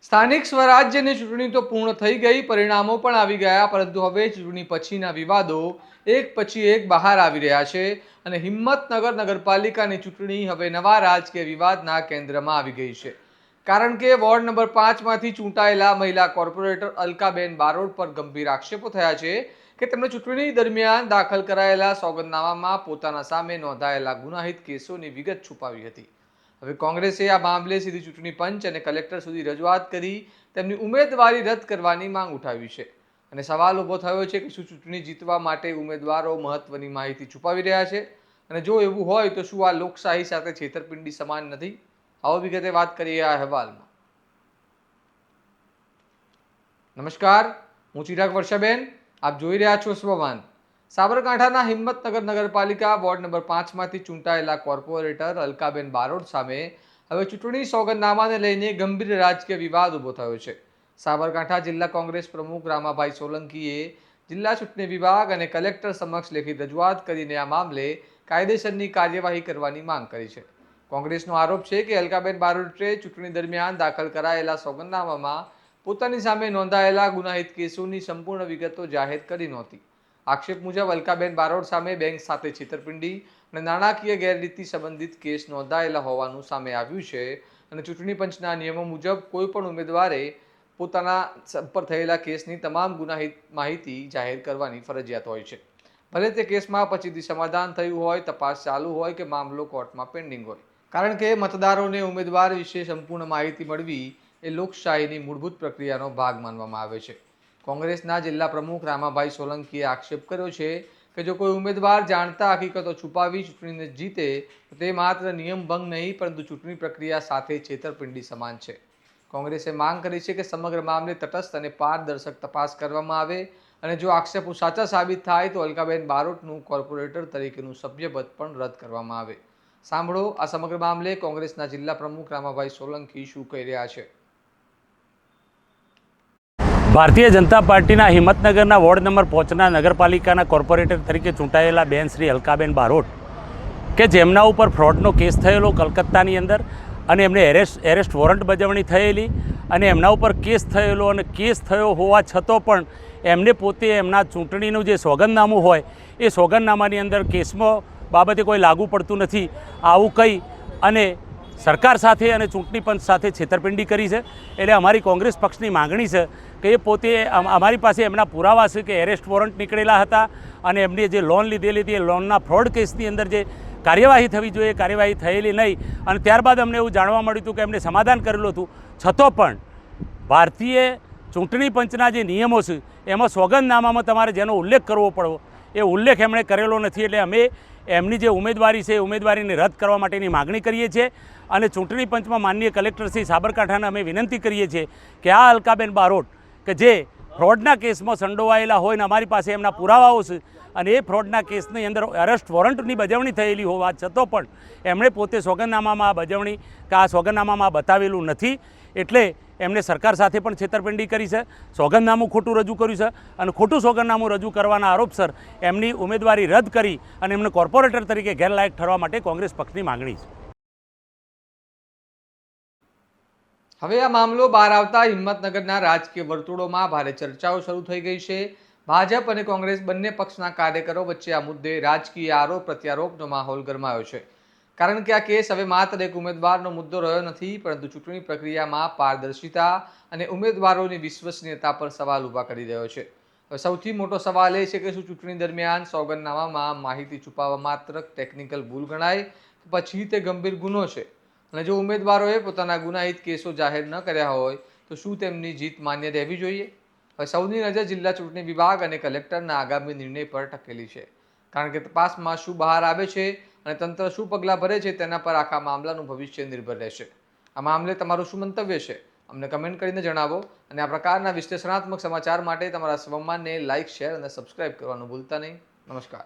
સ્થાનિક સ્વરાજ્યની ચૂંટણી તો પૂર્ણ થઈ ગઈ, પરિણામો પણ આવી ગયા, પરંતુ હવે ચૂંટણી પછીના વિવાદો એક પછી એક બહાર આવી રહ્યા છે અને હિંમતનગર નગરપાલિકાની ચૂંટણી હવે નવા રાજકીય વિવાદના કેન્દ્રમાં આવી ગઈ છે. કારણ કે વોર્ડ નંબર 5માંથી ચૂંટાયેલા મહિલા કોર્પોરેટર અલકાબેન બારોટ પર ગંભીર આક્ષેપો થયા છે કે તેમણે ચૂંટણી દરમિયાન દાખલ કરાયેલા સોગંદનામામાં પોતાના સામે નોંધાયેલા ગુનાહિત કેસોની વિગત છુપાવી હતી. હવે કોંગ્રેસે આ મામલે સીધી ચૂંટણી પંચ અને કલેક્ટર સુધી રજૂઆત કરી તેમની ઉમેદવારી રદ કરવાની માંગ ઉઠાવી છે અને સવાલ ઊભો થયો છે કે શું ચૂંટણી જીતવા માટે ઉમેદવારો મહત્વની માહિતી છુપાવી રહ્યા છે અને જો એવું હોય તો શું આ લોકશાહી સાથે છેતરપિંડી સમાન નથી? આવો વિગતે વાત કરીએ આ અહેવાલમાં. નમસ્કાર, હું ચિરાગ વર્ષાબેન, આપ જોઈ રહ્યા છો સ્વમાન. સાબરકાંઠાના હિંમતનગર નગરપાલિકા વોર્ડ નંબર 5માંથી ચૂંટાયેલા કોર્પોરેટર અલકાબેન બારોટ સામે હવે ચૂંટણી સોગંદનામાને લઈને ગંભીર રાજકીય વિવાદ ઊભો થયો છે. સાબરકાંઠા જિલ્લા કોંગ્રેસ પ્રમુખ રામાભાઈ સોલંકીએ જિલ્લા ચૂંટણી વિભાગ અને કલેક્ટર સમક્ષ લેખિત રજૂઆત કરીને આ મામલે કાયદેસરની કાર્યવાહી કરવાની માંગ કરી છે. કોંગ્રેસનો આરોપ છે કે અલકાબેન બારોટે ચૂંટણી દરમિયાન દાખલ કરાયેલા સોગંદનામામાં પોતાની સામે નોંધાયેલા ગુનાહિત કેસોની સંપૂર્ણ વિગતો જાહેર કરી નહોતી. આક્ષેપ મુજબ અલકાબેન બારોટ સામે બેંક સાથે છેતરપિંડી અને નાણાકીય ગેરરીતિ સંબંધિત કેસ નોંધાયેલા હોવાનું સામે આવ્યું છે અને ચૂંટણી પંચના નિયમો મુજબ કોઈ પણ ઉમેદવારે પોતાના પર થયેલા કેસની તમામ ગુનાહિત માહિતી જાહેર કરવાની ફરજિયાત હોય છે. ભલે તે કેસમાં પછીથી સમાધાન થયું હોય, તપાસ ચાલુ હોય કે મામલો કોર્ટમાં પેન્ડિંગ હોય. કારણ કે મતદારોને ઉમેદવાર વિશે સંપૂર્ણ માહિતી મળવી એ લોકશાહીની મૂળભૂત પ્રક્રિયાનો ભાગ માનવામાં આવે છે. કોંગ્રેસના જિલ્લા પ્રમુખ રામાભાઈ સોલંકીએ આક્ષેપ કર્યો છે કે જો કોઈ ઉમેદવાર જાણતા હકીકતો છુપાવી ચૂંટણીને જીતે તો તે માત્ર નિયમ ભંગ નહીં પરંતુ ચૂંટણી પ્રક્રિયા સાથે છેતરપિંડી સમાન છે. કોંગ્રેસે માંગ કરી છે કે સમગ્ર મામલે તટસ્થ અને પારદર્શક તપાસ કરવામાં આવે અને જો આક્ષેપો સાચા સાબિત થાય તો અલકાબેન બારોટનું કોર્પોરેટર તરીકેનું સભ્યપદ પણ રદ કરવામાં આવે. સાંભળો આ સમગ્ર મામલે કોંગ્રેસના જિલ્લા પ્રમુખ રામાભાઈ સોલંકી શું કહી રહ્યા છે. ભારતીય જનતા પાર્ટીના હિંમતનગરના વોર્ડ નંબર 5ના નગરપાલિકાના કોર્પોરેટર તરીકે ચૂંટાયેલા બેન શ્રી અલકાબેન બારોટ કે જેમના ઉપર ફ્રોડનો કેસ થયેલો કલકત્તાની અંદર અને એમને એરેસ્ટ વોરંટ બજાવણી થયેલી અને એમના ઉપર કેસ થયેલો અને કેસ થયો હોવા છતાં પણ એમને પોતે એમના ચૂંટણીનું જે સોગંદનામું હોય એ સોગંદનામાની અંદર કેસમાં બાબતે કોઈ લાગુ પડતું નથી આવું કહી અને સરકાર સાથે અને ચૂંટણી પંચ સાથે છેતરપિંડી કરી છે. એટલે અમારી કોંગ્રેસ પક્ષની માગણી છે કે એ પોતે અમારી પાસે એમના પુરાવા છે કે એરેસ્ટ વોરંટ નીકળેલા હતા અને એમની જે લોન લીધેલી હતી એ લોનના ફ્રોડ કેસની અંદર જે કાર્યવાહી થવી જોઈએ કાર્યવાહી થયેલી નહીં અને ત્યારબાદ અમને એવું જાણવા મળ્યું હતું કે એમને સમાધાન કરેલું હતું છતાં પણ ભારતીય ચૂંટણી પંચના જે નિયમો છે એમાં સોગંદનામામાં તમારે જેનો ઉલ્લેખ કરવો પડવો એ ઉલ્લેખ એમણે કરેલો નથી. એટલે અમે એમની જે ઉમેદવારી છે એ ઉમેદવારીને રદ કરવા માટેની માગણી કરીએ છીએ અને ચૂંટણી પંચમાં માનનીય કલેક્ટર શ્રી સાબરકાંઠાને અમે વિનંતી કરીએ છીએ કે આ અલકાબેન બારોટ કે જે ફ્રોડના કેસમાં સંડોવાયેલા હોય ને અમારી પાસે એમના પુરાવાઓ છે અને એ ફ્રોડના કેસની અંદર અરેસ્ટ વોરંટની બજાવણી થયેલી હોવા છતાં પણ એમણે પોતે સોગંદનામામાં બજાવણી કે આ સોગંદનામામાં બતાવેલું નથી. એટલે એમણે સરકાર સાથે પણ છેતરપિંડી કરી છે, સોગંદનામું ખોટું રજૂ કર્યું છે અને ખોટું સોગંદનામું રજૂ કરવાના આરોપસર એમની ઉમેદવારી રદ કરી અને એમને કોર્પોરેટર તરીકે ગેરલાયક ઠરવા માટે કોંગ્રેસ પક્ષની માગણી છે. હવે આ મામલો બહાર આવતા હિંમતનગરના રાજકીય વર્તુળોમાં ભારે ચર્ચાઓ શરૂ થઈ ગઈ છે. ભાજપ અને કોંગ્રેસ બંને પક્ષના કાર્યકરો વચ્ચે આ મુદ્દે રાજકીય આરોપ પ્રત્યારોપનો માહોલ ગરમાયો છે. કારણ કે આ કેસ હવે માત્ર એક ઉમેદવારનો મુદ્દો રહ્યો નથી પરંતુ ચૂંટણી પ્રક્રિયામાં પારદર્શિતા અને ઉમેદવારોની વિશ્વસનીયતા પર સવાલ ઊભા કરી રહ્યો છે. હવે સૌથી મોટો સવાલ એ છે કે શું ચૂંટણી દરમિયાન સોગંદનામામાં માહિતી છુપાવવા માત્ર ટેકનિકલ ભૂલ ગણાય કે પછી તે ગંભીર ગુનો છે અને જો ઉમેદવારોએ પોતાના ગુનાહિત કેસો જાહેર ન કર્યા હોય તો શું તેમની જીત માન્ય રહેવી જોઈએ? હવે સૌની નજર જિલ્લા ચૂંટણી વિભાગ અને કલેક્ટરના આગામી નિર્ણય પર ટકેલી છે. કારણ કે તપાસમાં શું બહાર આવે છે અને તંત્ર શું પગલાં ભરે છે તેના પર આખા મામલાનું ભવિષ્ય નિર્ભર રહેશે. આ મામલે તમારું શું મંતવ્ય છે અમને કમેન્ટ કરીને જણાવો અને આ પ્રકારના વિશ્લેષણાત્મક સમાચાર માટે તમારા સ્વમાનને લાઇક, શેર અને સબસ્ક્રાઇબ કરવાનું ભૂલતા નહીં. નમસ્કાર.